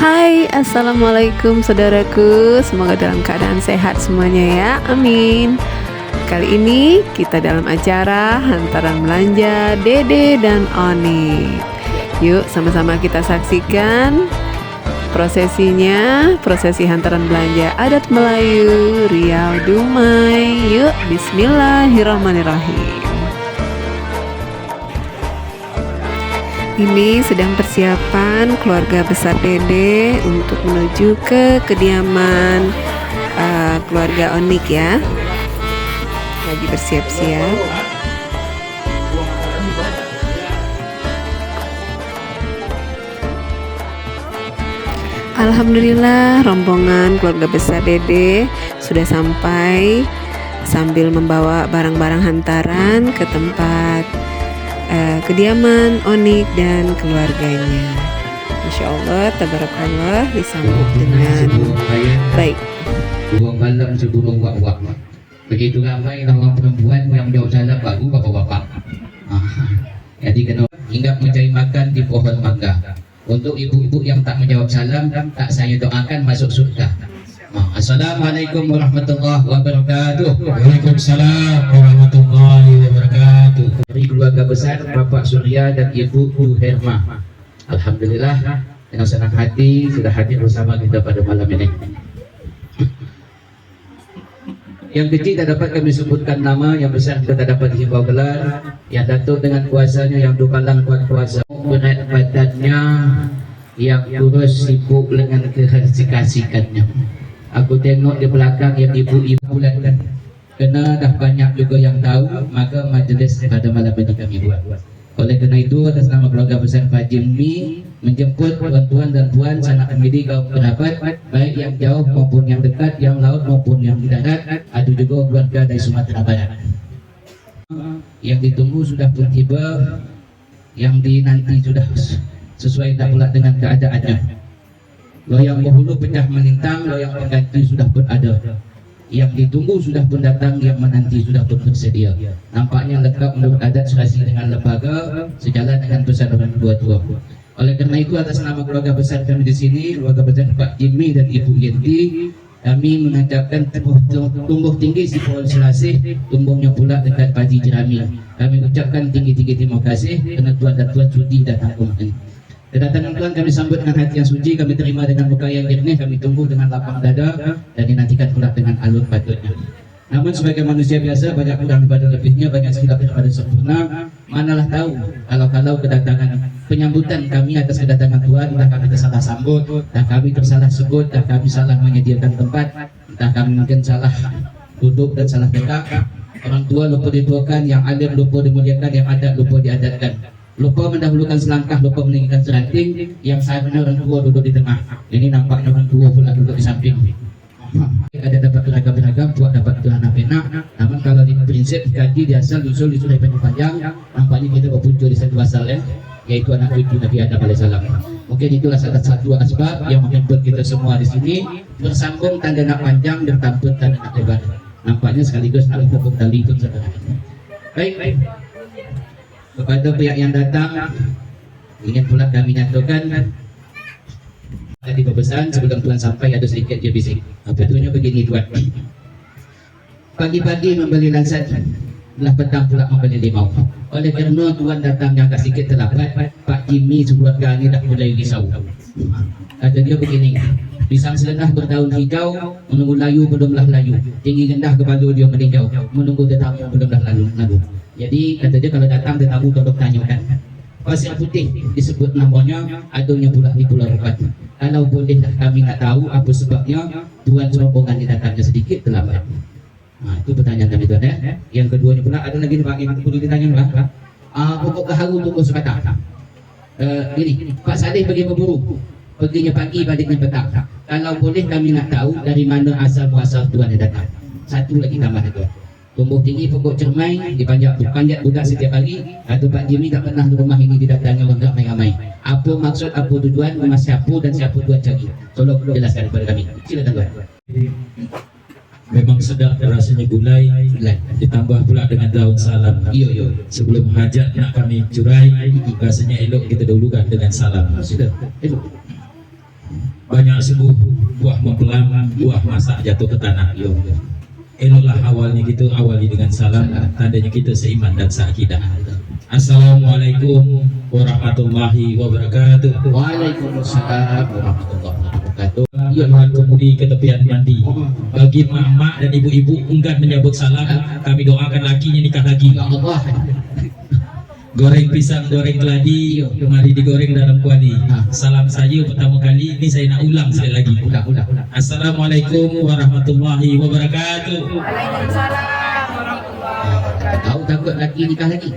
Hai, assalamualaikum saudaraku. Semoga dalam keadaan sehat semuanya ya, amin. Kali ini kita dalam acara hantaran belanja Dede dan Oni. Yuk sama-sama kita saksikan prosesinya, prosesi hantaran belanja adat Melayu Riau Dumai. Yuk, bismillahirrahmanirrahim. Ini sedang persiapan keluarga besar Dede untuk menuju ke kediaman keluarga Onik ya. Lagi bersiap-siap. Alhamdulillah rombongan keluarga besar Dede sudah sampai sambil membawa barang-barang hantaran ke tempat kediaman Onik dan keluarganya. Masya Allah, tabarakallah, disambut dengan baik. Burung malam seburung wak-wak. Begitu ramai orang perempuan yang menjawab salam baru bapak-bapak. Jadi kena hinggap mencari makan di pohon mangga. Untuk ibu-ibu yang tak menjawab salam, tak saya doakan masuk surga. Assalamualaikum warahmatullahi wabarakatuh. Waalaikumsalam warahmatullahi wabarakatuh. Dari keluarga besar Bapak Surya dan Ibu Herma. Alhamdulillah dengan senang hati sudah hadir bersama kita pada malam ini. Yang kecil tak dapat kami sebutkan nama, yang besar kita tak dapat himbau gelar. Yang datuk dengan kuasanya, yang dukalang kuat kuasa, berat badannya, yang kurus sibuk dengan kehasikasikannya. Aku tengok di belakang yang ibu-ibu bulan-bulan. Kena dah banyak juga yang tahu, maka majlis pada malam ini kami buat. Oleh kerana itu, atas nama keluarga besar Pak Jimmy menjemput tuan-tuan dan puan sanak famili kaum kerabat, baik yang jauh maupun yang dekat, yang laut maupun yang di darat, ada juga keluarga dari Sumatera Barat. Yang ditunggu sudah pun tiba, yang dinanti sudah sesuai tak pula dengan keadaannya. Loyang penghulu pecah melintang, loyang pengganti sudah pun ada. Yang ditunggu sudah pun datang, yang menanti sudah pun bersedia. Nampaknya lengkap menurut adat serasi dengan lembaga, sejalan dengan pesan orang tua-tua. Oleh kerana itu, atas nama keluarga besar kami di sini, keluarga besar Pak Jimmy dan Ibu Yenti, kami mengucapkan tumbuh tinggi si pohon selasih, tumbuhnya pula dekat padi jerami. Kami ucapkan tinggi-tinggi terima kasih kerana tuan dan tuan sudi datang ke rumah ini. Kedatangan Tuhan kami sambut dengan hati yang suci, kami terima dengan muka yang jernih, kami tunggu dengan lapang dada dan dinantikan pula dengan alur patutnya. Namun sebagai manusia biasa, banyak kurang daripada lebihnya, banyak silap daripada sempurna. Manalah tahu kalau kedatangan penyambutan kami atas kedatangan Tuhan, entah kami tersalah sambut, entah kami tersalah sebut, entah kami salah menyediakan tempat, entah kami mungkin salah duduk dan salah tegak. Orang tua lupa dituakan, yang alim lupa dimuliakan, yang adat lupa diadatkan. Lupa mendahulukan selangkah, lupa meninggikan seranting, yang seharusnya orang tua duduk di tengah. Ini nampaknya orang tua pula duduk di samping. Ada dapat beragam-beragam, buat dapat celana penak. Namun kalau di prinsip gaji di asal usul disuruh panjang, nampaknya kita berpunca di satu asal yaitu anak cucu Nabi Adam alaihissalam. Mungkin itulah salah satu asbab yang membuat kita semua di sini bersambung tanda nak panjang dan tampil tanda nak lebar. Nampaknya sekaligus nak pokok tali itu saudara. Baik. Kepada pihak yang datang, ingin pula kami nyatakan tadi berpesan sebelum Tuan sampai ada sedikit dia bising. Apa tuanya begini Tuan. Pagi-pagi membeli lansat, belah petang pula membeli limau. Oleh kerana Tuan datang yang agak sedikit terlambat, Pak Jimmy sekeluarga ini dah mulai risau. Kata dia begini, pisang selenah berdaun hijau, menunggu layu belumlah layu. Tinggi rendah kepala dia meninjau, menunggu tetamu belumlah lalu. Jadi kata dia kalau datang tetamu tolong tanyakan. Pasir putih disebut namanya, adanya pula di Pulau Rupat. Kalau bolehlah kami nak tahu apa sebabnya Tuan rombongan ini datangnya sedikit terlambat. Itu pertanyaan kami Tuan ya. Yang keduanya pula ada lagi Pak yang perlu ditanya lah. Pokok gaharu tunggu sebatang. Gini, Pak Saleh pergi berburu. Perginya pagi, baliknya petang. Kalau boleh kami nak tahu dari mana asal muasal Tuan yang datang. Satu lagi tambah Tuan. Tumbuh tinggi pokok cermai, dipanjat budak setiap hari. Atau Pak Jimmy tak pernah di rumah ini didatangi orang ramai-ramai. Apa maksud, apa tujuan, rumah siapa dan siapa Tuan cari? Tolong jelaskan kepada kami. Silakan Tuan. Memang sedap rasanya gulai, ditambah pula dengan daun salam. Iya. Sebelum hajat nak kami curai, rasanya elok kita dahulukan dengan salam. Sudah, elok. banyak sembuh buah mempelam, buah masak jatuh ke tanah. Eloklah awalnya gitu, awali dengan salam, tandanya kita seiman dan seakidah. Assalamualaikum warahmatullahi wabarakatuh. Waalaikumsalam warahmatullahi wabarakatuh. Ya Tuhan, kemudi ke tepian mandi. Bagi mak-mak dan ibu-ibu enggan menyambut salam, kami doakan lakinya nikah lagi. Ya Allah. Goreng pisang, goreng keladi, mari digoreng dalam kuali. Salam saya pertama kali ini saya nak ulang sekali lagi. Ulang. Assalamualaikum warahmatullahi wabarakatuh. Tahu takut laki nikah lagi.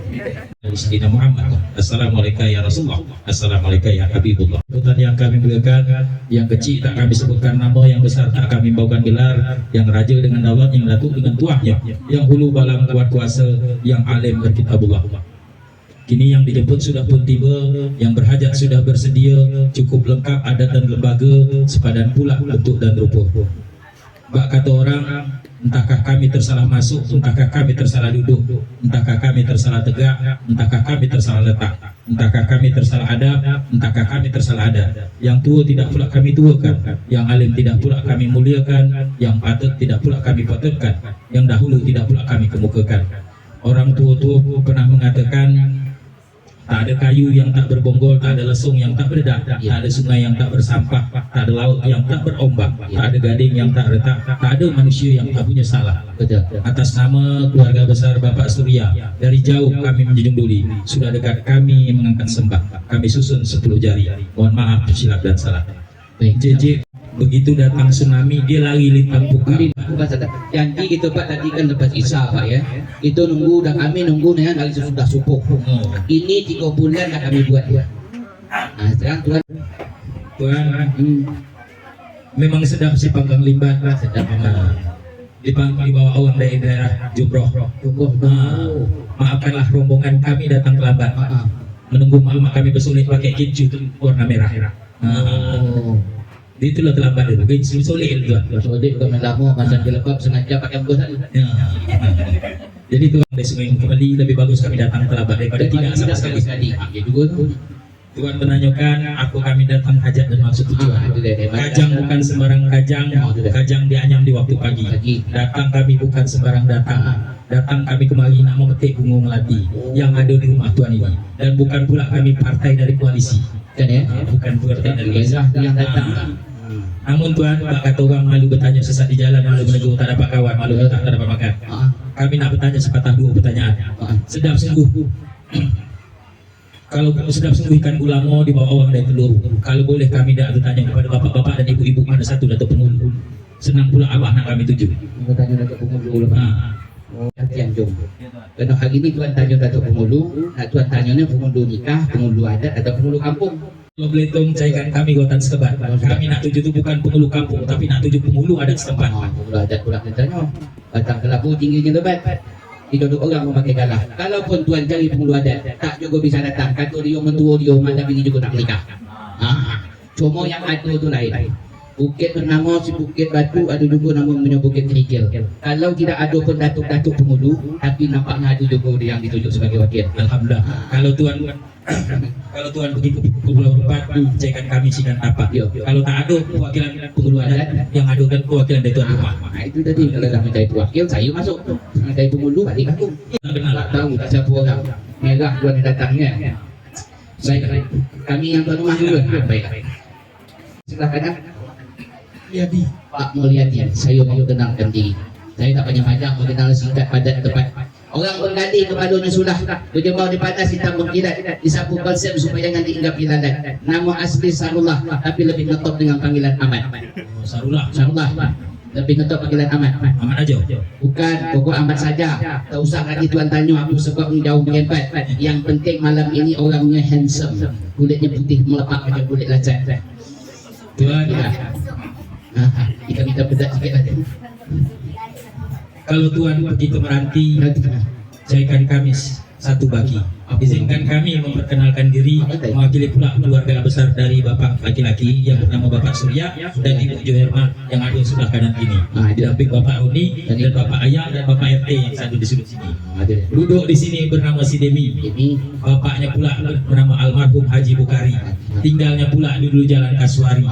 Sayyidina Muhammad. Assalamualaikum ya Rasulullah. Assalamualaikum ya Habibullah. Putan yang kami muliakan, yang kecil tak kami sebutkan nama, yang besar tak kami bawakan gelar, yang raja dengan daulat, yang datuk dengan tuahnya, yang hulu balang kuat kuasa, yang alim berkitabullah. Kini yang dijemput sudah pun tiba, yang berhajat sudah bersedia, cukup lengkap adat dan lembaga, sepadan pula bentuk dan rupa. Bak kata orang, entahkah kami tersalah masuk, entahkah kami tersalah duduk, entahkah kami tersalah tegak, entahkah kami tersalah letak, entahkah kami tersalah adab, entahkah kami tersalah adat. Yang tua tidak pula kami tuakan, yang alim tidak pula kami muliakan, yang patut tidak pula kami patutkan, yang dahulu tidak pula kami kemukakan. Orang tua-tua pernah mengatakan, tak ada kayu yang tak berbonggol, tak ada lesung yang tak berdedak, tak ada sungai yang tak bersampah, tak ada laut yang tak berombak, tak ada gading yang tak retak, tak ada manusia yang tak punya salah. Atas nama keluarga besar Bapak Surya, dari jauh kami menjunjung duli, sudah dekat kami mengangkat sembah, kami susun 10 jari. Mohon maaf silap dan salah. JJ begitu datang tsunami dia lari lintang pukat. Janji itu Pak tadi kan lepas Isya Pak ya. Itu nunggu dan kami nunggu nih dari sudah subuh. Ini 3 bulan dah kami buat ya. Nah sekarang Tuhan memang sedap si panggang limbat, sedap dibawa orang dari daerah Jumroh. Maafkanlah rombongan kami datang terlambat. Menunggu mak kami bersulit pakai kincu warna merah. Itulah terlambat dulu, sulit tuan. Sulit kami lama masa dilepap sengaja pakai bos tadi. Jadi tuan dari seminggu kembali lebih bagus kami datang terlambat daripada tidak sama sekali. Ya juga tu. Tuan menanyakan, aku kami datang hajat dan maksud tujuan. Kajang bukan sembarang kajang, kajang dianyam di waktu pagi. Datang kami bukan sembarang datang. Datang kami kemari nak memetik bunga melati yang ada di rumah tuan ini. Dan bukan pula kami partai dari koalisi. Kan ya? Bukan partai dari koalisi. Yang datang. Namun tuan, tak kata orang malu bertanya sesat di jalan, malu menegur tak dapat kawan, malu tak dapat makan. Kami nak bertanya sepatah 2 pertanyaan. Sedap sungguh. Kalau sedap sungguh ikan ulama di bawah orang dari telur. Kalau boleh kami nak bertanya kepada bapak-bapak dan ibu-ibu mana satu Datuk Pengulu. Senang pula abah nak kami tuju. Bertanya Datuk Pengulu lepas. Latihan jom. Kerana hari ini tuan tanya Datuk Pengulu, tuan tanya ni pengulu nikah, pengulu adat atau pengulu kampung. Kalau boleh tolong cairkan kami Gautan Sekebat. Kami nak tuju tu bukan pengulu kampung, tapi nak tuju pengulu adat setempat. Pengulu adat pula tanya. Batang kelabu tingginya lebat. 30 orang memakai galah. Kalaupun tuan cari pengulu adat, tak juga bisa datang. Kata dia mentua dia, malam ini juga nak menikah. Cuma yang ada tu lain. Bukit bernama si Bukit Batu, ada juga namanya Bukit Kerikil. Kalau tidak ada pun datuk-datuk pengulu, tapi nampaknya ada juga dia yang ditunjuk sebagai wakil. Alhamdulillah. Kalau tuan pergi ke Pulau Rupat, cekkan kami sidang tapak. Kalau tak ada perwakilan pengulu adat, yang ada kan perwakilan dari tuan rumah. Itu tadi kalau dah mencari wakil, saya masuk. Mencari pengulu balik aku. Tak tahu tak siapa orang. Merah tuan datangnya. Baik, kami yang tuan rumah dulu. Baik. Silakan. Jadi Pak Mulyadi, saya mau kenalkan diri. Saya tak banyak panjang, mengenal singkat padat tepat. Orang berganti kepalanya sudah berjemur di panas hitam mengkilat, disapu konsep supaya jangan diinggap ilalat. Nama asli Sarullah, tapi lebih ngetop dengan panggilan Ahmad. Sarullah. Lebih ngetop panggilan Ahmad. Ahmad aja. Bukan, pokok Ahmad saja. Tak usah lagi tuan tanya aku sebab jauh mengempat. Yang penting malam ini orangnya handsome, kulitnya putih melepak macam kulit lacat. Tuan, kita bedak sikit aja. kalau tuan pergi ke Meranti, cairkan kami satu bagi. Izinkan kami memperkenalkan diri, mewakili pula keluarga besar dari bapak laki-laki yang bernama Bapak Surya dan Ibu Joherma yang ada sebelah kanan ini. Didamping Bapak Uni dan Bapak Ayah dan Bapak RT yang satu di sudut sini. Duduk di sini bernama si Demi. Bapaknya pula bernama almarhum Haji Bukhari. Tinggalnya pula di dulu Jalan Kasuari.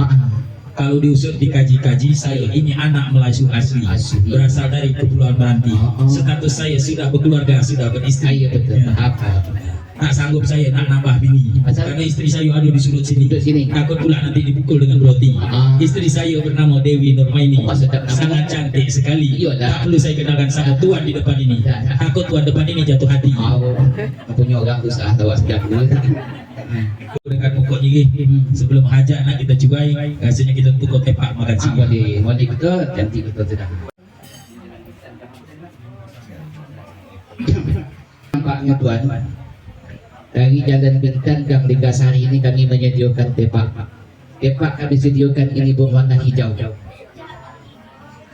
Kalau diusut dikaji-kaji, saya ini anak Melayu asli, berasal dari Kepulauan Meranti. Status saya sudah berkeluarga, sudah beristri. Iya betul. Apa? Tak sanggup saya nak nambah bini, karena istri saya ada di sudut sini. Takut pula nanti dipukul dengan roti. Istri saya bernama Dewi Nurmaini, sangat cantik sekali. Tak perlu saya kenalkan sama tuan di depan ini. Takut tuan depan ini jatuh hati. Punya orang usaha tahu sejak dulu. Dengan pokok gigi sebelum hajat nak kita cubai, rasanya kita tukar tepak makan siang. Boleh kita cantik kita sudah. Nampaknya tuan, dari Jalan Bintan Gang Ligasari ini kami menyediakan tepak. Tepak kami sediakan ini berwarna hijau.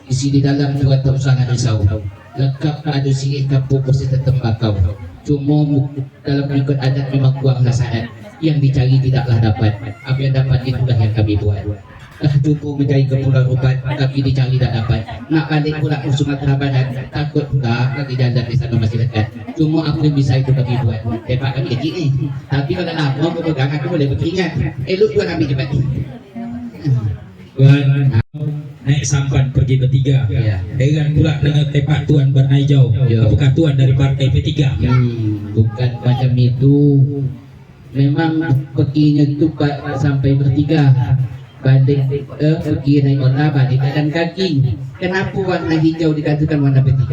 Isi di dalam juga tak sangat risau. Lengkap ada sirih kampung beserta tembakau. Cuma dalam mengikut adat memang kuranglah saat. Yang dicari tidaklah dapat. Apa yang dapat itulah yang kami buat. Cukup mencari ke Pulau Rupat, tapi dicari tak dapat. Nak balik pula ke Sumatera Barat, takut pula kaki jalan di sana masih dekat. Cuma apa yang bisa itu kami buat. Tepak kami kecil ni. Tapi kalau nak mau pegang aku boleh beringat. Elok tuan ambil cepat. Tuan naik sampan pergi bertiga. Heran pula dengan tepak tuan berwarna hijau. Apakah tuan dari partai P3? Bukan macam itu. Memang perginya itu sampai bertiga. Banding pergi naik onta, banding jalan kaki. Kenapa warna hijau dikatakan warna P3?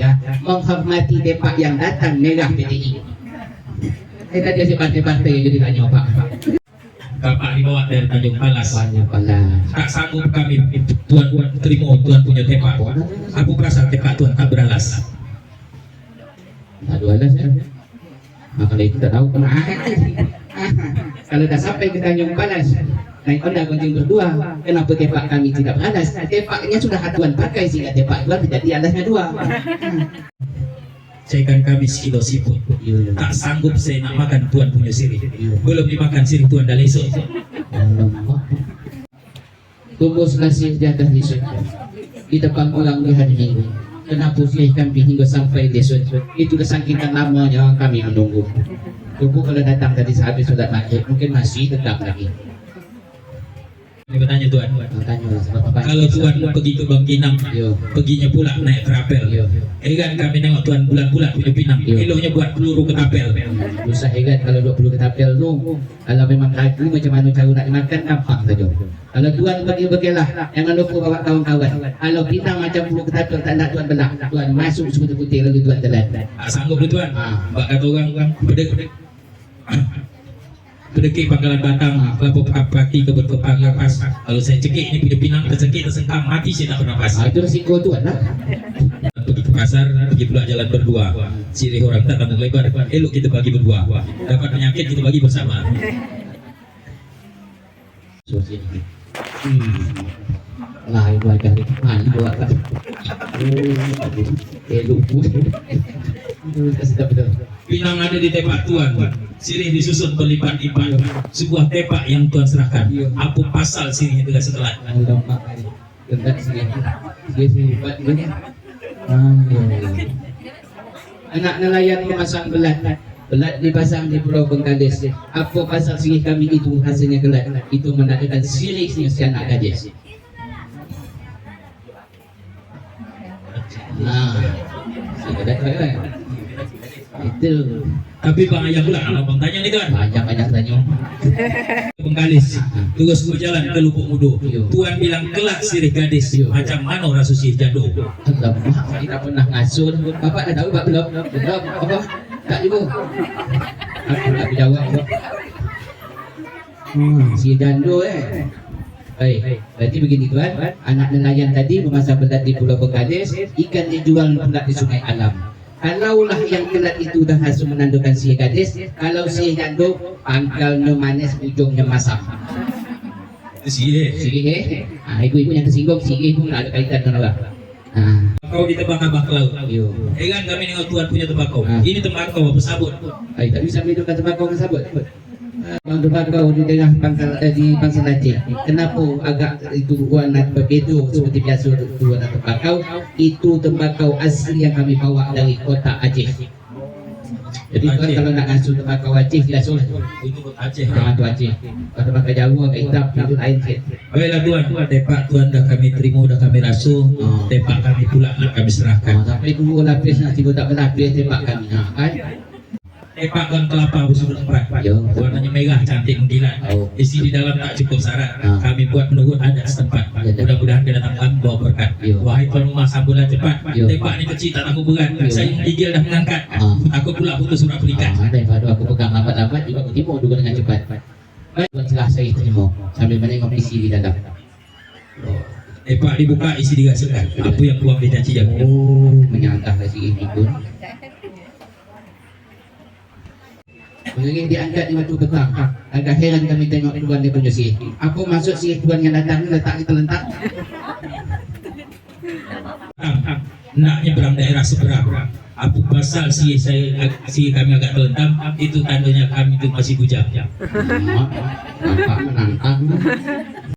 Menghormati tepak yang datang merah PDI. Saya tadi si partai-partai yang jadi tanya Pak. Bapak dibawa dari Tanjung Palas. Palas. Tak sanggup kami tuan terima tuan punya tepak. Aku perasa tepak tuan tak beralas. Tak ada alas ya. Kalau itu tak tahu kemana. Kalau dah sampai ke Tanjung Palas, naik Honda Gunting berdua, kenapa tepak kami tidak beralas? Tepaknya sudah tuan pakai sehingga tepak tuan menjadi alasnya dua. Saya kan kami sekilo siput. Tak sanggup saya nak makan tuan punya sirih. Belum dimakan sirih tuan dah lesok. Tumbuh selasih di atas lesok. Di depan orang di hari Minggu. Kenapa sirih kambing hingga sampai lesok? Itu kesangkitan lamanya kami menunggu. Tunggu kalau datang tadi sehabis solat maghrib, mungkin masih tetap lagi. Saya bertanya tuan, Tanya sebab apa? kalau tuan pergi ke Bangkinang, perginya pula naik kerapel. Kan kami nengok tuan bulan-bulan punya Pinang, eloknya buat peluru ketapel. Susah heran kalau 20 ketapel tu. Kalau memang ragu macam mana cara nak makan, nampak saja. Kalau tuan pergi-pergilah, jangan lupa bawa kawan-kawan. Kalau Pinang macam peluru ketapel tak nak tuan belah, tuan masuk seputih-putih lalu tuan telan. Tak sanggup tu tuan. Bak kata orang Pedekik pangkalan batang, kelapa kaki ke berkepang nafas. Kalau saya cekik ini punya Pinang, tercekik tersengkam, mati saya tak bernafas. Itu risiko tuan lah. Pergi ke pasar, pergi pula jalan berdua. Sirih orang tak kampung lebar, elok kita bagi berdua. Dapat penyakit kita bagi bersama. Lah ibu akan mandi bawa tak. Elok pun. Sedap betul. Pinang ada di tepak tuan, sirih disusun berlipat-lipat. Sebuah tepak yang tuan serahkan. Apa pasal sirihnya tidak setelah? Tentang sirih buat banyak. Anak nelayan memasang belat. Belat dipasang di Pulau Bengkalis. Apa pasal sirih kami itu hasilnya gelat? Itu menandakan sirihnya si anak gadis. Sudah kan? Itu. Tapi bang ayah pula, abang tanya nih tuan. Banyak tanya. Bengkalis, terus berjalan ke Lubuk Mudo. Tuan bilang kelak sirih gadis, macam mana rasa sirih jado? Alamak, saya tak pernah ngasuh. Bapak dah tahu, Pak belum? Belum, apa? Tak juga. Aku tak berjawab. Si jando Baik, berarti begini tuan. Anak nelayan tadi memasang belat di Pulau Bengkalis, ikan dijual pula di Sungai Alam. Kalaulah yang kelat itu dah langsung menandakan sirih gadis, kalau sirih jando, pangkalnya manis, ujungnya masam. Sirih. Ibu-ibu yang tersinggung, sirih pun ada kaitan dengan orang. Kau di tembakau laut. Kan kami nengok tuan punya tembakau. Ini tembakau apa sabut? Tak bisa hidupkan tembakau dengan sabut. Tembakau di tengah di Pangsel Aceh. Kenapa agak itu warna berbeza seperti biasa warna tembakau? Itu tembakau asli yang kami bawa dari kota Aceh. Jadi tuan kalau nak ngasuh tembakau Aceh tidak sulit. Itu Aceh. Jangan tu Aceh. Kalau tembakau Jawa agak hitam itu lain sikit. Baiklah tuan, tepak tuan dah kami terima, dah kami rasuh, tepak kami pula nak kami serahkan. Sampai 2 lapis nak 3 tak berlapis tembak kami. Kan? Tepak kan kelapa bersudut empat. Ya. Warnanya merah, cantik mengkilat. Oh. Isi di dalam tak cukup syarat. Kami buat menurut adat setempat. Ya. Mudah-mudahan kedatangan bawa berkat. Ya. Wahai tuan rumah, sambulah cepat. Ya. Tepak ni kecil tak tangguh berat. Ya. Saya gigil dah mengangkat. Takut pula putus surat pernikahan. Daripada aku pegang lambat-lambat juga aku timur juga dengan cepat. Baik, tuan silah saya terima sambil menengok isi di dalam. Tepak dibuka, isi dirasakan. Apa yang puang dia janji jaga. Oh, menyangka kasih ini pun. Mungkin diangkat di waktu petang. Agak heran kami tengok tuan dia punya sihir. Apa maksud sihir tuan yang datang ni letak di terlentak? Nak nyeberang daerah seberang. Apa pasal si kami agak terlentang, itu tandanya kami itu masih bujang. Bapak menantang.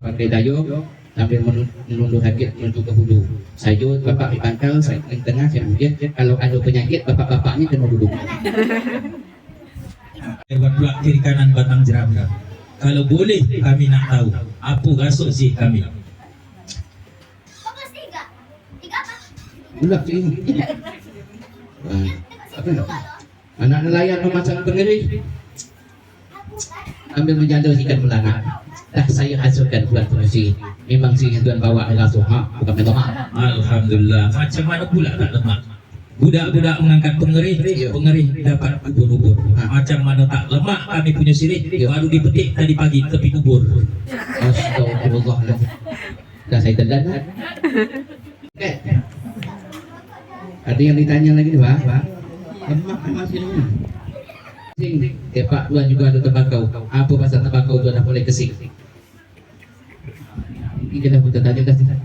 Pakai dayung sambil menunduh sakit menuju ke hulu. Sayur bapak di pangkal, saya di tengah, saya kemudian kalau ada penyakit bapak-bapaknya kena duduk. Lewat pula kiri kanan batang jerami. Kalau boleh kami nak tahu apa rasuk si kami. Ulah sini. Apa nak? Anak nelayan memasang pengeri. Ambil menjanda ikan melangak. Dah saya hasilkan tuan polisi. Memang sih yang tuan bawa adalah soha, bukan lemak. Alhamdulillah. Macam mana pula tak lemak? Budak-budak mengangkat pengerih dapat ubur-ubur. Macam mana tak lemak kami punya sirih, baru dipetik tadi pagi tepi kubur. Astagfirullah. Dah saya telan. Okay. Ada yang ditanya lagi ni, Pak? Lemak masih ni. Sing, Pak tuan juga ada tembakau. Apa pasal tembakau tuan dah boleh kesing? Ini dah kita tanya dah.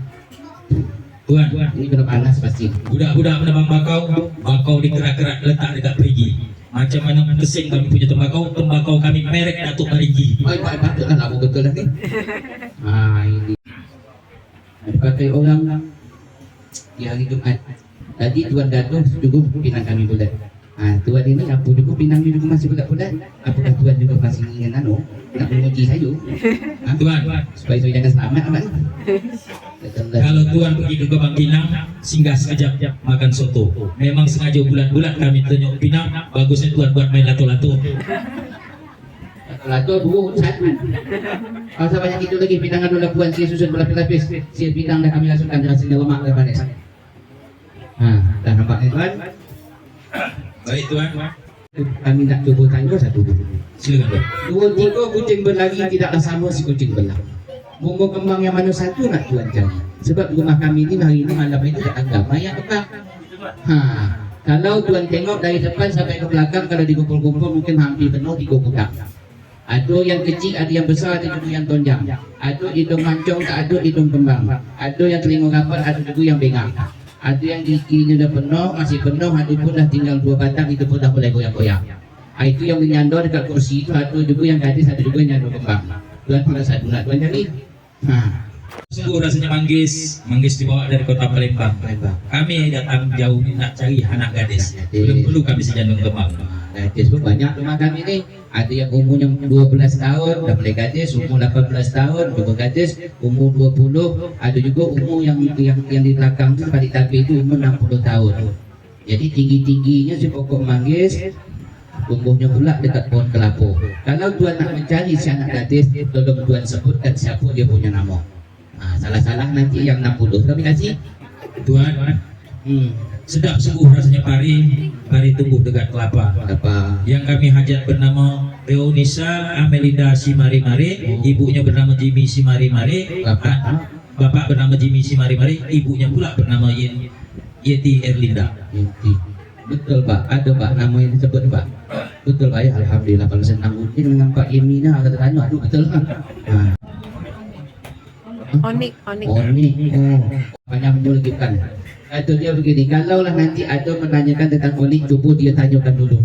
Tuan, Ini kena panas pasti. budak-budak menebang bakau dikerak-kerak letak dekat perigi. Macam mana kesing kami punya tembakau kami merek Datuk Parigi. Oh, Pak patutlah nak betul lah ni. Ini. Dipakai orang di hari Jumaat. Tadi tuan Datuk juga pinang kami bulat. Tuan ini apa juga pinang dia juga masih bulat-bulat. Apakah tuan juga masih ingin nak menguji saya? Tuan, Supaya saya jangan selamat apa? kalau tuan pergi ke Gebang Pinang, singgah sekejap makan soto. Memang sengaja bulat-bulat kami tunjuk Pinang. Bagusnya tuan buat main lato-lato. Lato 2 1. Asal banyak itu lagi pinang ada lapuan si susun berlapis-lapis. Si pinang dah kami masukkan rasanya lemak dan manis. Dah nampak ni tuan? Baik tuan. Kami nak cuba tanya satu dulu. Silakan tuan. 2 3 kucing berlari tidaklah sama si kucing belah. Bunga kembang yang mana satu nak tuan cari? Sebab rumah kami ni hari ni malam ini tak agama yang kebak. Kalau tuan tengok dari depan sampai ke belakang, kalau dikumpul-kumpul mungkin hampir penuh 3 kotak. Ada yang kecil, ada yang besar, ada juga yang tonjang. Ada hidung mancung, ada hidung kembang. Ada yang telinga rapat, ada juga yang bengang. Ada yang giginya dah penuh, masih penuh, ada pun dah tinggal 2 batang, itu pun dah boleh goyang-goyang. Itu yang menyandor dekat kursi itu, ada juga yang gadis, ada juga yang nyandor kembang. Tuan pada satu nak tuan cari. Sungguh rasanya manggis dibawa dari kota Palembang. Kami datang jauh nak cari anak gadis. Belum perlu kami sejandung kembang. Gadis pun banyak rumah kami ni. Ada yang umurnya 12 tahun dah boleh gadis, umur 18 tahun juga gadis, umur 20, ada juga umur yang di belakang tu pada tapi itu umur 60 tahun. Jadi tinggi-tingginya si pokok manggis, tumbuhnya pula dekat pohon kelapa. Kalau tuan nak mencari si anak gadis, tolong tuan sebutkan siapa dia punya nama. Salah-salah nanti yang 60 kami kasih. Tuan, sedap sungguh rasanya pari tumbuh dekat kelapa. Yang kami hajat bernama Leonisa Amelinda Simari-Mari, ibunya bernama Jimmy Simari-Mari, bapak bernama Jimmy Simari-Mari, ibunya pula bernama Yeti Erlinda. Betul Pak, ada Pak nama yang disebut Pak. Betul Pak ya, alhamdulillah kalau senang mungkin dengan Pak Yemi dah kata tanya, aduh betul kan. Onik. Banyak menyulitkan. Itu dia begini, kalaulah nanti ada menanyakan tentang onik, cuba dia tanyakan dulu.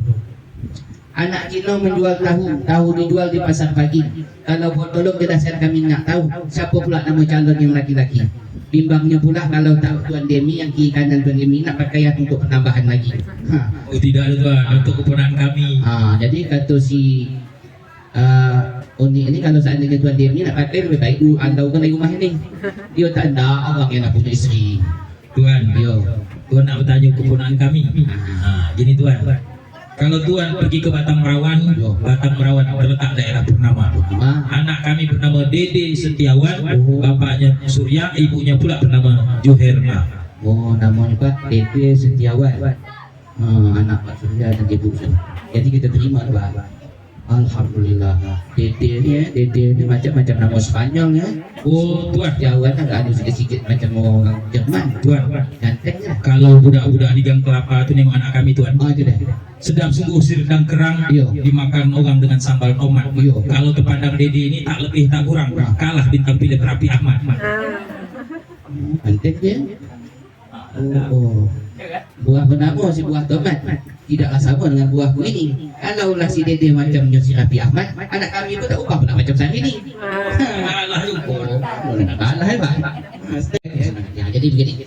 Anak Cina menjual tahu dijual di pasar pagi. Kalau buat tolong jelaskan kami nak tahu siapa pula nama calon yang laki-laki. bimbangnya pula kalau tak Tuan Demi yang kiri kanan Tuan Demi nak pakaian untuk penambahan lagi. Oh tidak ada tuan, untuk keponakan kami. Jadi kata si Uni ini kalau seandainya Tuan Demi nak pakai lebih baik anda kan di rumah ini. Dia tak ada orang yang nak punya isteri. Tuan, Yo. tuan nak bertanya keponakan kami. Gini tuan, kalau tuan pergi ke Batang Merawan, Batang Merawan terletak daerah Purnama. Anak kami bernama Dede Setiawan, bapaknya Surya, ibunya pula bernama Juherna. Oh, namanya Pak Dede Setiawan. Anak Pak Surya dan Ibu. Jadi kita terima Pak. Alhamdulillah. Dede ni macam-macam nama Spanyol ya. Oh tuan, Setiawan agak ada sikit-sikit macam orang Jerman. tuan, Gantengnya. kalau budak-budak di Gang Kelapa itu nengok anak kami tuan, Itu dah. sedap sungguh sirendang kerang Iya. dimakan orang dengan sambal tomat. Iya. Kalau terpandang Dede ini tak lebih tak kurang, kalah bintang film Raffi Ahmad. Gantengnya. Oh. Buah bernama si buah tomat tidaklah sama dengan buahku ini. Kalaulah si Dede macamnya si Raffi Ahmad, anak kami pun tak ubah pun macam saya ini. Kalah jumpa. Kalah Pak. Ya, jadi begini.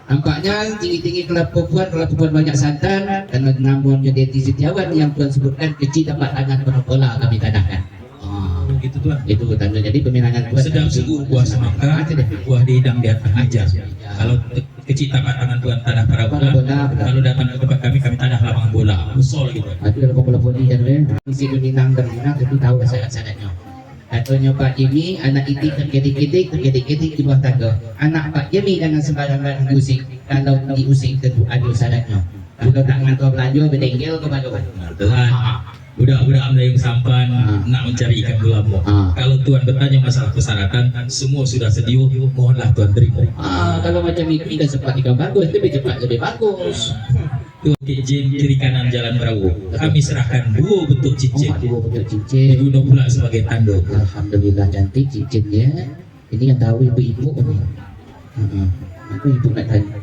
Nampaknya tinggi-tinggi kelapa puan banyak santan dan namanya Dede Setiawan yang Tuan sebutkan kecil dapat tangan penopola kami tanahkan. Gitu tuan. Itu tanda jadi peminangan Tuan. Sedap sungguh buah semangka, buah didang di atas meja. Kalau kecil tapak tangan tuan tanah para bola, kalau datang ke tempat kami tanah lapangan bola, besar gitu. Itu dalam bola voli kan isi Minang dan Minang itu tahu sangat-sangatnya. Katanya Pak Jimmy, anak itik terkedik-kedik di bawah tangga. Anak Pak Jimmy jangan sembarangan diusik. Kalau diusik tentu ada syaratnya. Kalau tak ngantor belanja berdenggel kepada Tuhan, budak-budak anda yang sampan nak mencari ikan gulamo. Kalau tuan bertanya masalah persyaratan, semua sudah sedia, mohonlah tuan terima. Kalau macam itu tidak sempat ikan bagus, lebih cepat lebih bagus. Tuan Kijin kiri kanan Jalan Berawu, kami serahkan 2 bentuk cincin. Dua bentuk cincin. Diguna pula sebagai tanda. Alhamdulillah cantik cincinnya. Ini yang tahu ibu-ibu ni. Aku ibu nak tanya.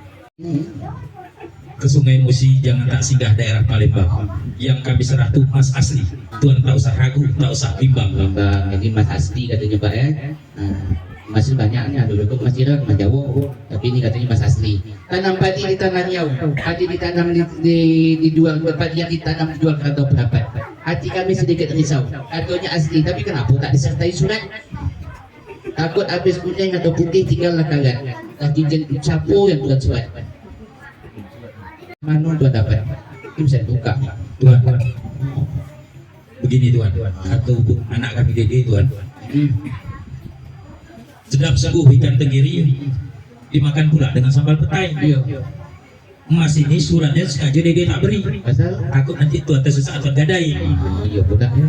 Ke Sungai Musi jangan tak singgah daerah Palembang. Yang kami serah tu emas asli. Tuan tak usah ragu, tak usah bimbang. Jadi mas asli katanya Pak ya. Masih banyaknya dulu kok masih rak Jawa, tapi ini katanya mas asli. Tanam padi di tanah Riau, padi ditanam dijual, padi yang ditanam dijual atau berapa? Hati kami sedikit risau. Katanya asli, tapi kenapa tak disertai surat? Takut habis kuning atau putih tinggallah kalian. Kaki jen capo yang tuan surat. Mana tuan dapat? Ini bisa buka. Tuan, begini tuan, satu anak kami Dede tuan. Sedap sungguh ikan tenggiri dimakan pula dengan sambal petai. Emas ini suratnya sengaja Dede tak beri. Pasal? Takut nanti tuan tersesat atau gadai. Iya budak ya.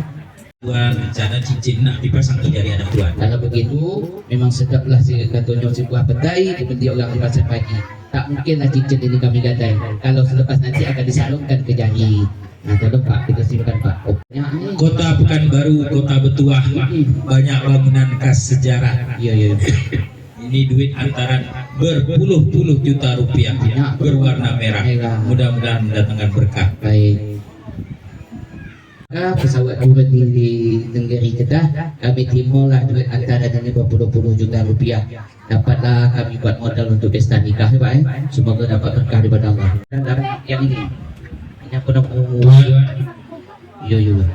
Tuan rencana cincin nak dipasang ke jari anak tuan. Kalau begitu, memang sedaplah si katanya si buah petai dibeli orang di pasar pagi. Tak mungkinlah cincin ini kami gadai. Kalau selepas nanti akan disalurkan ke jari. Tolong Pak, kita simpan Pak. Kota Pekanbaru, kota bertuah, banyak bangunan khas sejarah. Iya. Ini duit antaran berpuluh-puluh juta rupiah, berwarna merah. Mudah-mudahan mendatangkan berkah. Baik. Pesawat turun di Tenggiri Kedah, kami timurlah duit antara dengan berpuluh-puluh juta rupiah. Dapatlah kami buat modal untuk pesta nikah Pak. Semoga dapat berkah daripada Allah. Dan yang ini. Yang pernah yo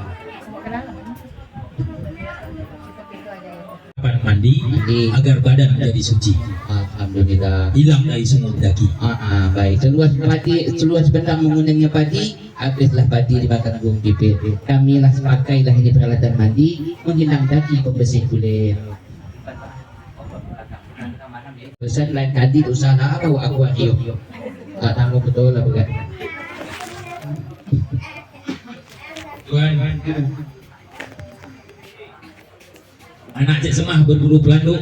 mandi agar badan menjadi suci. Alhamdulillah. Hilang dari semua daki. Baik. Seluas benda menggunanya padi, habislah padi dimakan burung pipit. Kamilah pakailah ini peralatan mandi, menghilang daki pembersih kulit. Pesan lain tadi usaha apa akuarium. Tak tahu betul lah bukan. Tuan, anak Cik Semah berburu pelanduk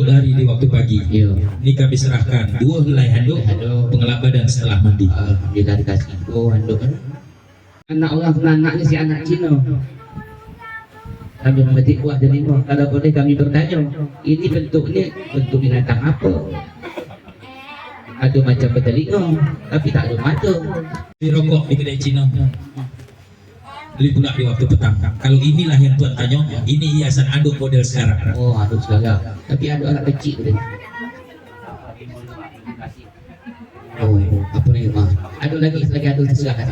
lari di waktu pagi. Ini kami serahkan 2 helai handuk pengelap badan setelah mandi. Alhamdulillah dikasih handuk. Anak orang anak ni si anak Cina. Kami memetik buah delima. Kalau boleh kami bertanya, ini bentuknya bentuk binatang apa? Ada macam bertelinga, tapi tak ada mata. Di rokok di kedai Cina beli pula di waktu petang. Kalau inilah yang Tuan tanya, ini hiasan anduk model sekarang. Oh, aduk segala. Tapi aduk anak kecil tu. Oh, apa ni mah? Aduk lagi aduk segala.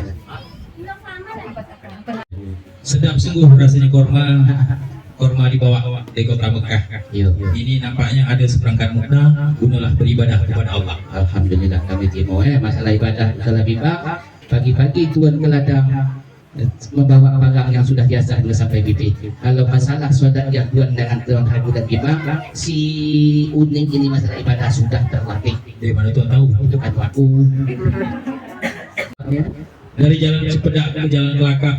Sedap sungguh rasanya korma dibawa dari kota Mekah. Ya. Ini nampaknya ada seperangkat mukna, gunalah beribadah kepada Allah. Alhamdulillah kami terima masalah ibadah salah bimbang. Pagi-pagi tuan ke ladang membawa barang yang sudah biasa dulu sampai bibit. Kalau masalah sodat yang tuan dengan tuan Habu dan bimbang, si Uning ini masalah ibadah sudah terlatih. Dari mana Tuan tahu? Itu kan aku. Dari jalan Cipedak ke jalan Kelakar,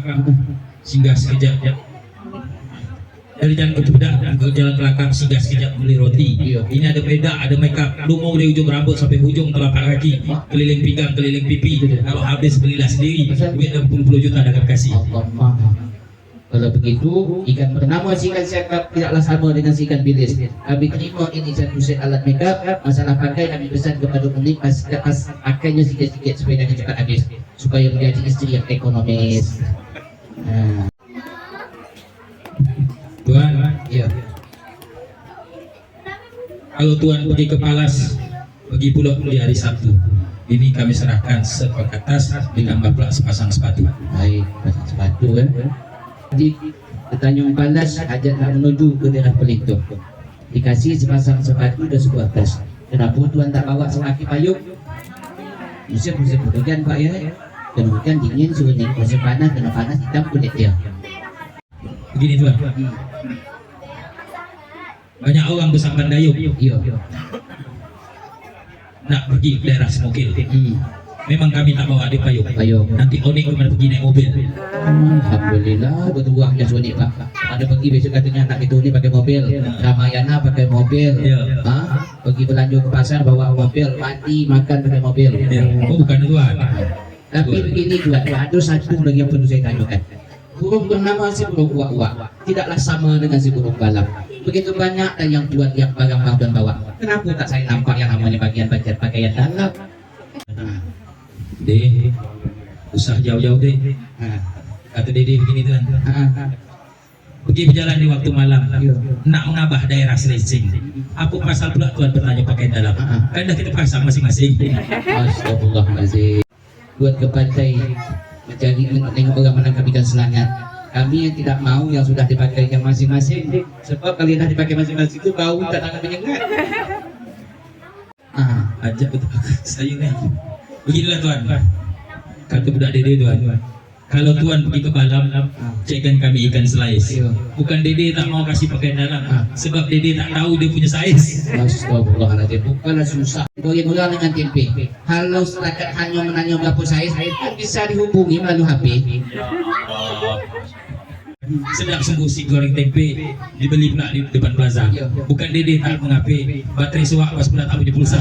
singgah sekejap. Dari jalan Cipedak ke jalan Kelakar, singgah sekejap beli roti. Ini ada bedak, ada makeup, lumur dari ujung rambut sampai ujung telapak kaki, keliling pinggang, keliling pipi. Kalau habis belilah sendiri, duit 60 juta dah kami kasih. Allah. Kalau begitu, ikan bernama si ikan siakap tidaklah sama dengan si ikan bilis. Kami terima ini satu set alat makeup. Masalah pakai kami pesan kepada Unik pakainya sikit-sikit supaya jangan cepat habis, supaya menjadi isteri yang ekonomis. Tuan, Ya. kalau Tuan pergi ke Palas, pergi pula di hari Sabtu. Ini kami serahkan sepak atas ditambah pula sepasang sepatu. Baik, pasang sepatu kan. Di Tanjung Palas hajat nak menuju ke daerah Pelitong. Dikasih sepasang sepatu dan sebuah tas. Kenapa tuan tak bawa sekaki payung? Musim hujan Pak ya. Kena hujan dingin suruh naik musim panas, kena panas hitam kulit dia. Begini Tuan, banyak orang bersama dayung Iya. nak pergi ke daerah Semukil. Memang kami tak bawa dia payung. Payung. Nanti Onik kemana pergi naik mobil. Alhamdulillah bertuahnya Sony Pak. Ada pergi besok katanya anak itu ni pakai mobil, Ramayana pakai mobil. Ya. Pergi belanja ke pasar bawa mobil, mandi makan pakai mobil. Ya. Oh bukan Tuan. Tapi begini Tuan, ada satu lagi yang perlu saya tanyakan. Burung bernama si burung uak-uak tidaklah sama dengan si burung balap. Begitu banyak dan yang Tuan yang barang-barang Tuan bawa. Kenapa tak saya nampak yang namanya bagian bagian pakaian dalam? Deh, usah jauh-jauh deh. Kata Dede begini Tuan, pergi berjalan di waktu malam, nak mengabah daerah Selincing. Apa pasal pula Tuan bertanya pakaian dalam? Kan dah kita pasang masing-masing. Astagfirullahaladzim. Buat ke pantai mencari menengok orang menangkap ikan selangat. Kami yang tidak mau yang sudah dipakai yang masing-masing. Sebab kalau dah dipakai masing-masing itu bau tak tangkap menyengat. Ajak betul saya ni. Beginilah Tuan, kata budak Dede Tuan, kalau Tuan pergi ke Balam, cekkan kami ikan slice. Bukan Dede tak mau kasih pakaian dalam, sebab Dede tak tahu dia punya saiz. Astagfirullahaladzim, bukanlah susah. Goreng-goreng dengan tempe. Kalau setakat hanya menanya berapa saiz, kan bisa dihubungi melalui HP. Sedap sungguh si goreng tempe, dibeli pula di depan plaza. Bukan Dede tak mengapi, baterai suak pas pula tak punya pulsa.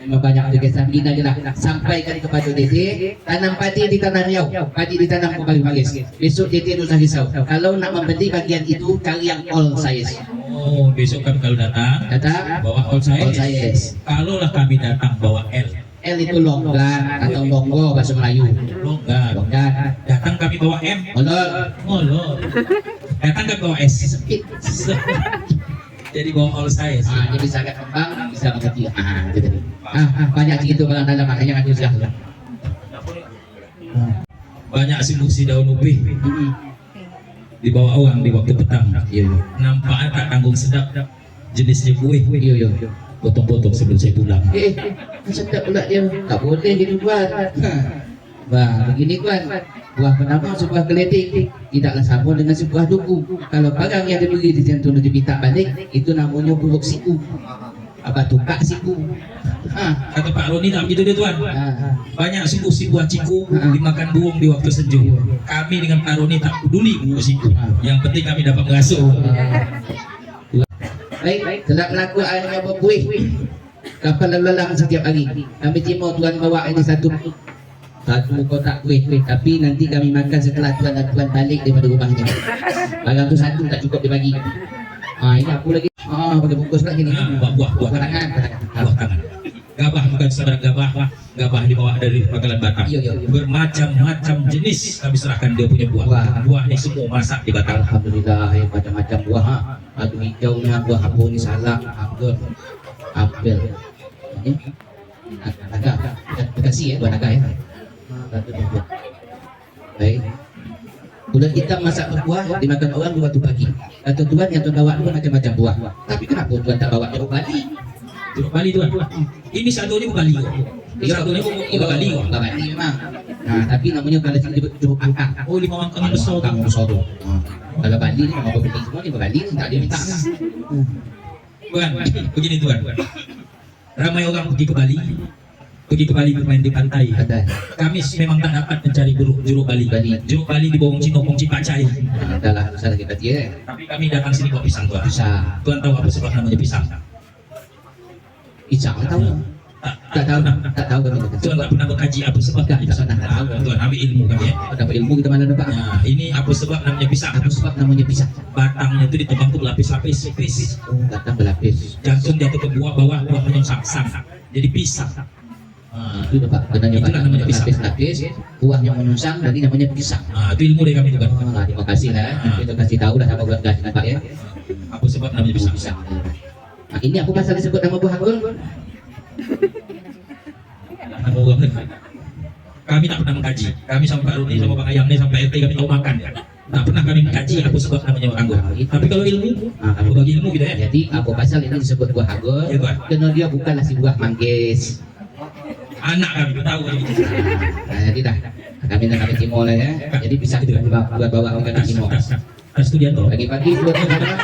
Memang banyak juga sambil aja lah. Sampaikan kepada Dede, tanam padi di tanah riau, padi ditanam kembali baris. Besok Dede usah risau. Kalau nak membeli bagian itu, cari yang all size. Oh, besok kami kalau datang bawa all size. All size. Kalau lah kami datang bawa L. L itu longgar atau longgo bahasa Melayu. Longgar. Datang kami bawa M. Molor. Datang kami bawa S. Jadi bawa all size. Dia bisa agak kembang, bisa agak kecil. Gitu tadi. Banyak gitu kalau dalam makanya kan susah. Banyak si daun ubi dibawa orang di waktu petang. Nampaknya tak tanggung sedap. Jenisnya kue. Potong-potong sebelum saya pulang. Sedap pula dia. Tak boleh gitu buat. Wah, begini Tuan. Buah bernama sebuah geledek tidaklah sama dengan sebuah duku. Kalau barang yang dibeli di jantung diminta balik, itu namanya buruk siku. Apa tukak siku. Kata Pak Roni tak begitu dia Tuan. Banyak sungguh si buah ciku dimakan burung di waktu sejuk. Kami dengan Pak Roni tak peduli buruk siku. Yang penting kami dapat mengasuh. Baik, sedap melaku airnya berbuih. Kapal lalang setiap hari. Kami terima Tuan bawa ini satu kotak kuih. Tapi nanti kami makan setelah Tuan dan Tuan balik daripada rumahnya. Barang tu satu tak cukup dibagi. Ini aku lagi. Pakai bungkus lagi ni. Buah tangan. Gabah bukan sekedar gabah, gabah dibawa dari Pangkalan Batam. Iya. Bermacam-macam jenis kami serahkan dia punya buah. Wah. Buah ini semua masak di Batam. Alhamdulillah, macam-macam buah. Ada hijaunya, buah abu ni salak, anggur, apel. Ini naga, kasih ya, buah naga ya. Satu buah. Baik. Bulan kita masak berbuah dimakan orang di waktu pagi. Atau Tuhan yang Tuhan bawa itu macam-macam buah. Tapi kenapa Tuhan tak bawa jeruk bali? Jeruk bali tuan. Ini satunya bukan bali. Ini satunya bukan bali. Bukan bali memang. Nah, tapi namanya kalau sini jeruk angkang. Oh, 5 mangkang besar. Angkang besar tu. Kalau bali ni nama pembeli semua ni bali ni tak ada minta. Tuan, begini tuan. Ramai orang pergi ke Bali bermain di pantai. Ada. Kami memang tak dapat mencari jeruk Bali. Jeruk Bali di bawah Cino, Pongci Pacai. Dah lah, usah lagi tadi ya. Tapi kami datang sini bawa pisang tuan. Bisa. Tuan tahu apa sebab namanya pisang? Pisang tahu? Tak tahu. Tak tahu kami. Tuan tak pernah mengkaji apa sebab Tak pisang? pernah tahu. Tuan ambil ilmu kami ya. Dapat ilmu kita mana dapat? Nah, ini apa sebab namanya pisang? Apa sebab namanya pisang? Batangnya itu ditebang tuh berlapis-lapis. Datang berlapis. Jantung jatuh ke bawah buahnya sang. Jadi pisang. Itu dapat benarnya Itulah namanya pisang. lapis, buahnya menusang, jadi namanya pisang. Nah, itu ilmu dari kami tuan. Terima kasih lah. Kita kasih tahu lah sama buat kasih nampak ya. Apa sebab namanya pisang? Pisang. Nah, ini apa pasal disebut nama buah anggur? Nama orang ni. Kami tak pernah mengkaji. Kami sama Pak Rudi, sama Bang Ayang ni, sampai RT kami tahu makan. Tak pernah kami mengkaji apa sebab namanya anggur. Tapi kalau ilmu, aku bagi ilmu kita ya. Jadi apa pasal ini disebut buah anggur? Ya, Tuan. Kerana dia bukanlah si buah manggis. Anak kami tu tahu ni. Nah, jadi dah kami dah kami timur lah ya. Jadi bisa kita bawa kami timur. Tas studian tu. Pagi-pagi buat apa?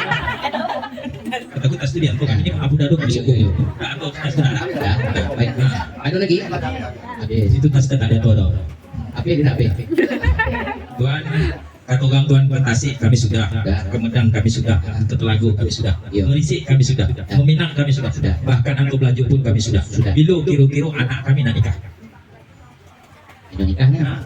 Kataku tas studian tu. Ini Abu Dadu kan. Iya. Tak ada tas tu ada. Baik. Ada lagi? Habis. Itu tas tak ada tu tau. Apa yang tidak habis? Tuan, kata orang tuan ke Tasik kami sudah, ke Medang kami sudah, ke Telagu kami sudah, Ya. Merisik kami sudah, Meminang kami sudah, bahkan Angkau Belaju pun kami sudah. Sudah. Bila kira-kira anak kami nak nikah. Ini nikahnya.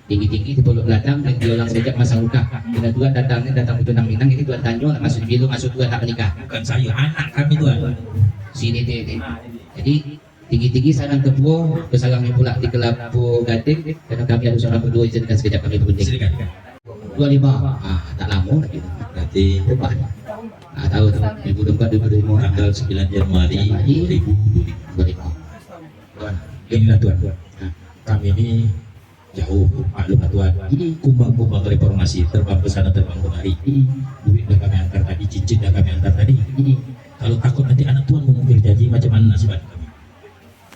Tinggi-tinggi di pulau belakang dan dia orang sejak masa luka. Bila Tuhan datang ke Tunang Minang ini Tuhan tanya nak masuk bila masuk Tuhan nak menikah. Bukan saya, anak kami tuan. Sini dia. Jadi tinggi-tinggi sarang tepuh, kesarangnya pula di Kelapa Gading. Karena kami ada seorang berdua izinkan sekejap kami berunding. Silakan. 25. Tak lama lagi. Berarti Lepas. Tahu 2024 2025 tanggal 9 Januari 2025. 25. Inilah tuan. Kami ini jauh maklumlah tuan. Kumbang-kumbang reformasi terbang ke sana terbang kemari. Duit dah kami antar tadi, cincin dah kami antar tadi. Kalau takut nanti anak tuan mengukir janji macam mana nasib kami.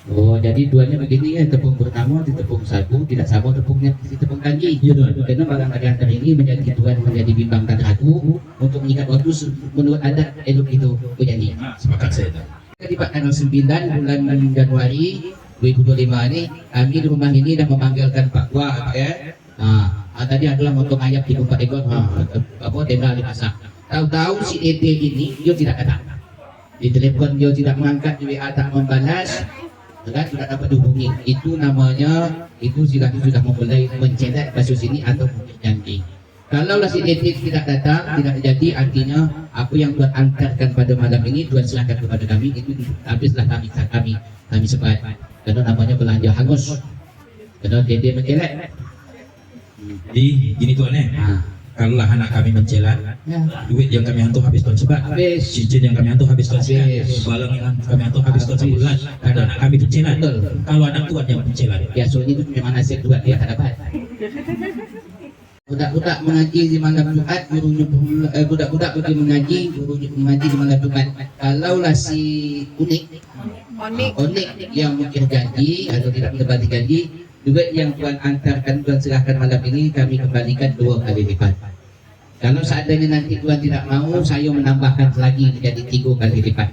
Oh, jadi duanya begini ya, tepung pertama di tepung sagu, tidak sama tepungnya di tepung kanji. Iya tuan. Karena barang antar ini menjadi tuan menjadi bimbang dan ragu untuk mengikat waktu menurut adat elok itu berjanji. Sepakat saya tuan. Di tanggal 9 bulan Januari 2025 ini kami di rumah ini dah memanggilkan Pak Gua ya. Tadi adalah motong ayam 34 ekor. Apa tenda dimasak. Tahu-tahu si ET ini dia tidak datang. Di telepon dia tidak mengangkat, di WA tak membalas. Kan tidak dapat dihubungi. Itu namanya itu sudah memulai mencetak kasus ini atau janji. Kalau si ET tidak datang, tidak jadi, artinya apa yang Tuhan antarkan pada malam ini Tuhan serahkan kepada kami, itu habislah kami sebat. Karena namanya belanja hangus. Karena dia mencelak. Jadi gini tuan ya. Kalau anak kami mencelat, duit yang kami hantu habis tuan sebat. Habis. Cincin yang kami hantu habis tuan sebat. Habis. Balang yang kami hantu habis tuan sebulan. Karena anak kami pencelat. Betul. Kalau anak tuan yang pencelat. Biasanya itu memang nasib Tuhan dia tak dapat. Budak-budak mengaji di malam Jumat, budak-budak pergi mengaji, gurunya mengaji di malam Jumat. Kalaulah si Onik yang mungkin janji atau tidak menepati janji, duit yang Tuhan antarkan, Tuhan serahkan malam ini kami kembalikan 2 kali lipat. Kalau seandainya nanti Tuhan tidak mau, saya menambahkan lagi menjadi 3 kali lipat.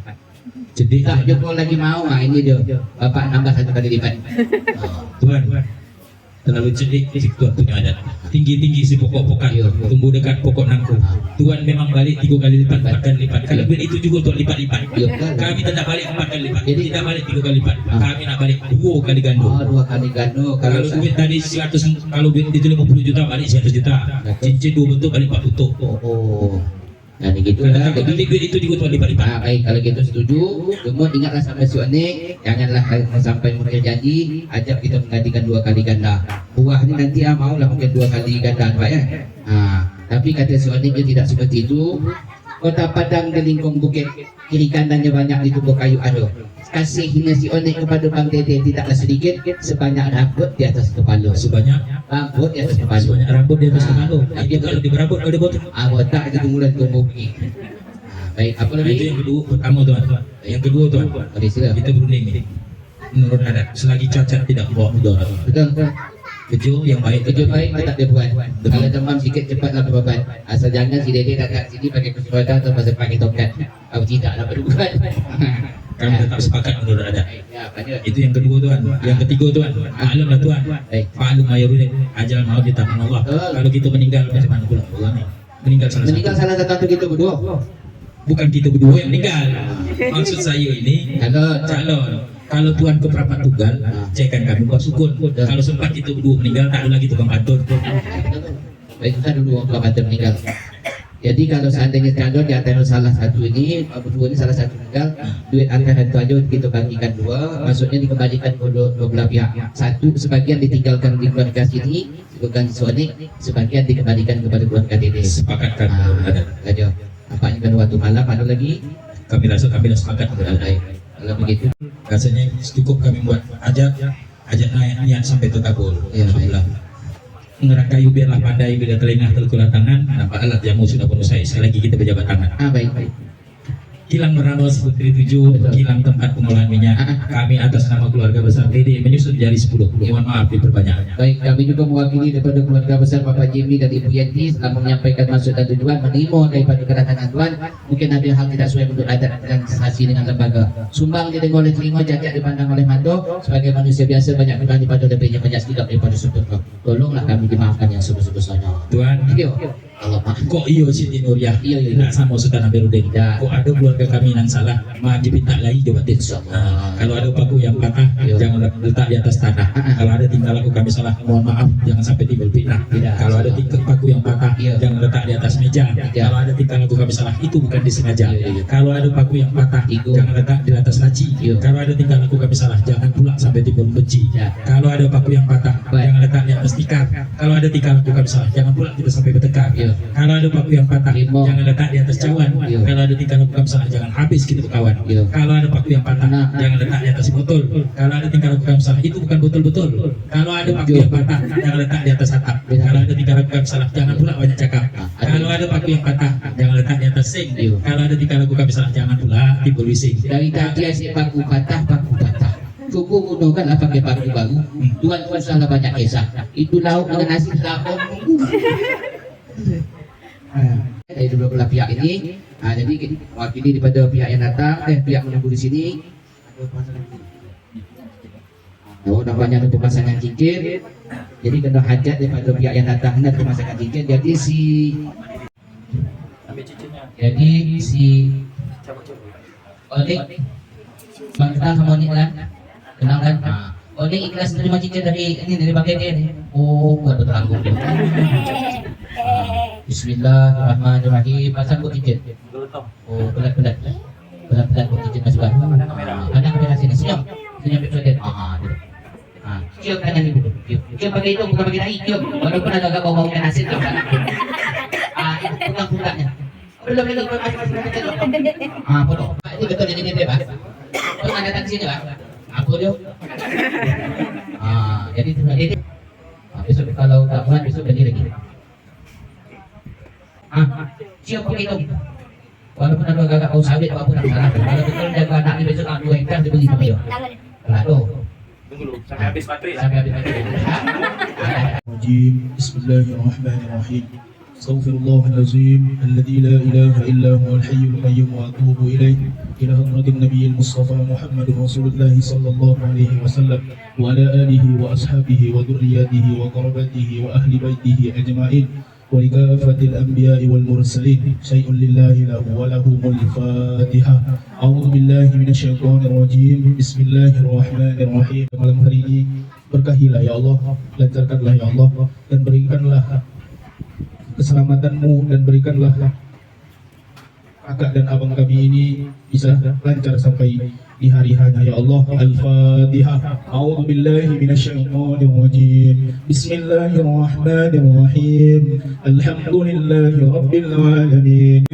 Jadi Tak Joko lagi mau, ini dia. Bapak nambah 1 kali lipat. tuan terlalu cerdik tuan punya adat. Tinggi-tinggi si pokok-pokan tumbuh dekat pokok nangku. Tuan memang balik 3 kali lipat, 4 kali lipat. Kalau duit itu juga tuan lipat-lipat. Kami tidak balik 4 kali lipat. Jadi Tidak balik 3 kali lipat. Kami nak balik 2 kali ganda. 2 kali ganda. Kalau duit tadi 100, kalau duit itu 50 juta balik 100 juta. Cincin 2 bentuk balik 4 bentuk. Dan gitulah. Jadi duit itu juga tuan dibalik. Baik, kalau gitu setuju. Cuma ingatlah sampai si Onik, janganlah sampai mungkin janji ajak kita menggantikan 2 kali ganda. Buah ni nanti maulah mungkin 2 kali ganda, Pak ya. Tapi kata si Onik dia tidak seperti itu. Kota Padang dan lingkung bukit, kiri kanannya banyak ditumbuk kayu ado. Kasihnya si Onik kepada Bang Dede tidaklah sedikit, sebanyak rambut di atas kepala. Sebanyak Rambut di atas kepala. sebanyak rambut di atas kepala. Tapi Kalau diberabut kalau dipotong. botak itu mulai tumbuh. Baik, apa Nah, lagi? itu yang kedua pertama tuan. Yang kedua tuan. Boleh sila. Kita berunding ini. Menurut adat selagi cacat tidak membawa mudarat. Betul. Kejo yang baik Kerja baik tak dia buat. Kalau demam sikit cepatlah berobat. Asal jangan si Dede datang sini pakai kursi roda atau pakai tongkat. Atau tidaklah berubat. Kami tetap sepakat menurut adat. Ya, pada. Itu yang kedua tuan. Yang ketiga tuan. Maklumlah tuan. Baik. Fa'alum mayurudin. Ajal maut di tangan Allah. Betul. Kalau kita meninggal macam mana pula? Allah ni. Meninggal salah Meninggal satu. salah satu untuk kita berdua. Bukan kita berdua yang meninggal. Maksud saya ini calon. Kalau tuan ke perapat tunggal, cekan kami buat sukun. Kalau sempat kita berdua meninggal, tak ada lagi tukang pantun. Baik, kita dulu orang kata meninggal. Jadi kalau seandainya calon di antara salah satu ini, berdua ini salah satu meninggal, duit antara itu aja kita bagikan 2, maksudnya dikembalikan ke dua belah pihak. Satu sebagian ditinggalkan di keluarga sini, bukan suami, sebagian dikembalikan kepada keluarga Dede. Sepakatkan menurut adat. Saja. Nampaknya kan waktu malam ada lagi. Kami rasa kami dah sepakat menurut adat. Baik. Kalau begitu, Rasanya cukup kami buat ajak niat sampai terkabul. Ya, Alhamdulillah. Ngerak kayu biarlah pandai bila telinga terkulah tangan. Nampak alat jamu sudah penuh saya. Sekali lagi kita berjabat tangan. baik. Kilang Meranos Putri 7, kilang tempat pengolahan minyak. Kami atas nama keluarga besar Dede menyusun jari 10. Mohon maaf diperbanyak. Baik, kami juga mewakili daripada keluarga besar Bapak Jimmy dan Ibu Yanti setelah menyampaikan maksud dan tujuan menerima daripada kedatangan Tuan. Mungkin ada hal tidak sesuai untuk adat dan sahasi dengan lembaga. Sumbang didengar oleh telinga, jajak dipandang oleh mata. Sebagai manusia biasa banyak kurang daripada lebihnya, banyak sedikit daripada syukur. Tolonglah kami dimaafkan yang sebesar-besarnya. Tuan, Video. Allah maaf. kok iyo Siti Nuriah? Iya. Tidak sama Sultan Amiruddin. Ya. Kok ada keluarga kami yang salah? Maju minta lagi jawatin. Kalau ada paku yang patah, Iya. jangan letak di atas tanah. Kalau ada tingkah laku kami salah, mohon maaf, jangan sampai timbul fitnah. Tidak. Kalau ada tingkah paku yang patah, Iya. jangan letak di atas meja. Kalau ada tingkah laku kami salah, itu bukan disengaja. Iya. Kalau ada paku yang patah, Tiga. jangan letak di atas laci. Iya. Kalau ada tingkah laku kami salah, jangan pula sampai timbul benci. Ya. Kalau ada paku yang patah, Baik. jangan letak di atas tikar. Kalau ada tingkah laku kami salah, jangan pula kita sampai bertekar. Iya. Kalau ada paku yang patah, Lima. jangan letak di atas cawan. Iya. Kalau ada tingkah laku kami salah, jangan habis kita berkawan. Iya. Kalau ada paku yang patah, Nah. jangan letak di atas botol. Kalau ada tingkah laku kami salah, itu bukan botol-botol. Kalau ada paku Iya. yang patah, jangan letak di atas atap. Iya. Kalau ada tingkah laku kami salah, jangan pula banyak cakap. Kalau ada paku yang patah, jangan letak di atas sink. Iya. Kalau ada tingkah laku kami salah, jangan pula timbul bising. Dari tadi asyik paku patah. Cukup gunakanlah pakai paku baru. Tuan-tuan salah banyak kisah. Itu lauk dengan nasi lapor. Dari dua belah pihak ini, jadi kita mewakili daripada pihak yang datang, pihak menunggu di sini. Oh, nampaknya ada pemasangan cincin. Jadi kena hajat daripada pihak yang datang dan pemasangan cincin. Jadi si Onik, Bang kenal sama Onik kan? Kenal kan? Onik ikhlas terima cincin dari Bang Dede nih. Oh, buat bertanggung dia. Bismillahirrahmanirrahim. Pasang buat cincin. Oh, pelat-pelat buat cincin Mas Bang. Ada kamera sini, senyum Pak Dede. Cium tangan ibu. Cium pakai itu, bukan pakai dahi. Cium. Walaupun agak bau-bau ikan asin. Itu pulang-pulangnya. Belum. Potong. Pak, ini betul ini dia, Pak. Potong datang sini, Pak. Apa dia? Jadi ini. Besok kalau tak buat, besok ganti lagi. Cium pakai itu. Walaupun ada agak bau sawit, apa pun tak salah. Kalau betul jaga anak ni besok 2 hektar dia beli sama dia. Lalu. Sampai habis baterai lah. Sampai habis baterai. الرجيم بسم الله الرحمن الرحيم استغفر الله العظيم الذي لا إله إلا هو الحي القيوم وأتوب إليه إلى حضرة النبي المصطفى محمد رسول الله صلى الله عليه وسلم وعلى آله وأصحابه وذرياته وقربته وأهل بيته أجمعين ولكافة الأنبياء والمرسلين شيء لله له ولهم الفاتحة أعوذ بالله من الشيطان الرجيم بسم الله الرحمن الرحيم malam hari ini berkahilah ya Allah, lancarkanlah ya Allah, dan berikanlah keselamatanmu dan berikanlah kakak dan abang kami ini bisa lancar sampai di hari hanya ya Allah. Al-Fatihah. A'udzu billahi minasyaitonir rajim. Bismillahirrahmanirrahim. Alhamdulillahi rabbil alamin.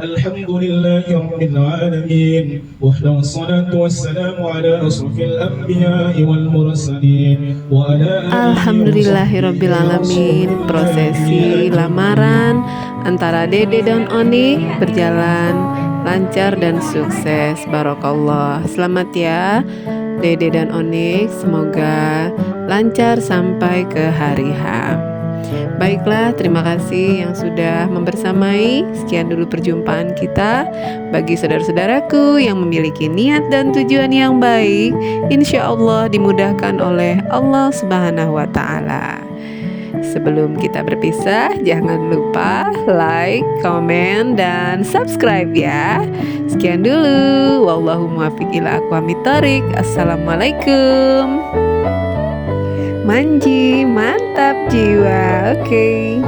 Alhamdulillahi rabbil alamin. Wassalatu wassalamu ala asrofil anbiya'i wal mursalin wa ala Alhamdulillahirrabbilalamin. Prosesi lamaran antara Dede dan Oni berjalan lancar dan sukses. Barokallah. Selamat ya Dede dan Oni, semoga lancar sampai ke hari H. Baiklah, terima kasih yang sudah membersamai. Sekian dulu perjumpaan kita. Bagi saudara-saudaraku yang memiliki niat dan tujuan yang baik, insya Allah dimudahkan oleh Allah Subhanahu wa Ta'ala. Sebelum kita berpisah, jangan lupa like, komen, dan subscribe ya. Sekian dulu. Wallahu muwaffiq ila aqwamit thoriq. Assalamualaikum. Manji, mantap jiwa. Oke.